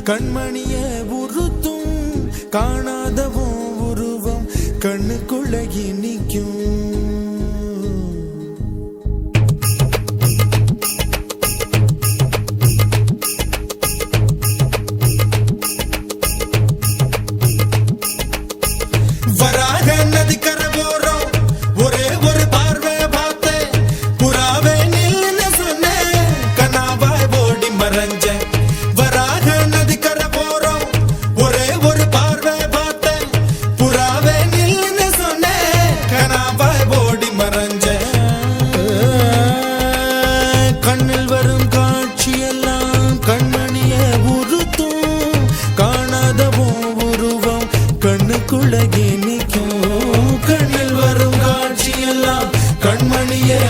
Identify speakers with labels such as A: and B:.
A: கண்மணிய உறுத்தும் காணாதவும் உருவம் கண்ணுக்குள்ள நிற்கும். வராக நதிக்கரை போறோம் ஒரே ஒரு பார்வை பார்த்தேன் புறாவே நில்லுன்னு சொன்னேன் கனாவாய் ஓடி மறைஞ்சேன். வராக நதிக்கரை போறோம் ஒரே ஒரு பார்வை பார்த்தேன் புறாவே நில்லுன்னு சொன்னேன் கனாவாய் ஓடி மறைஞ்சேன். கண்ணில் வரும் காட்சியெல்லாம் கண்மணிய உறுத்தும் காணாதவும் உருவம் கண்ணுக்குள்ள நிற்கும். கண்ணில் வரும் காட்சியெல்லாம் கண்மணியே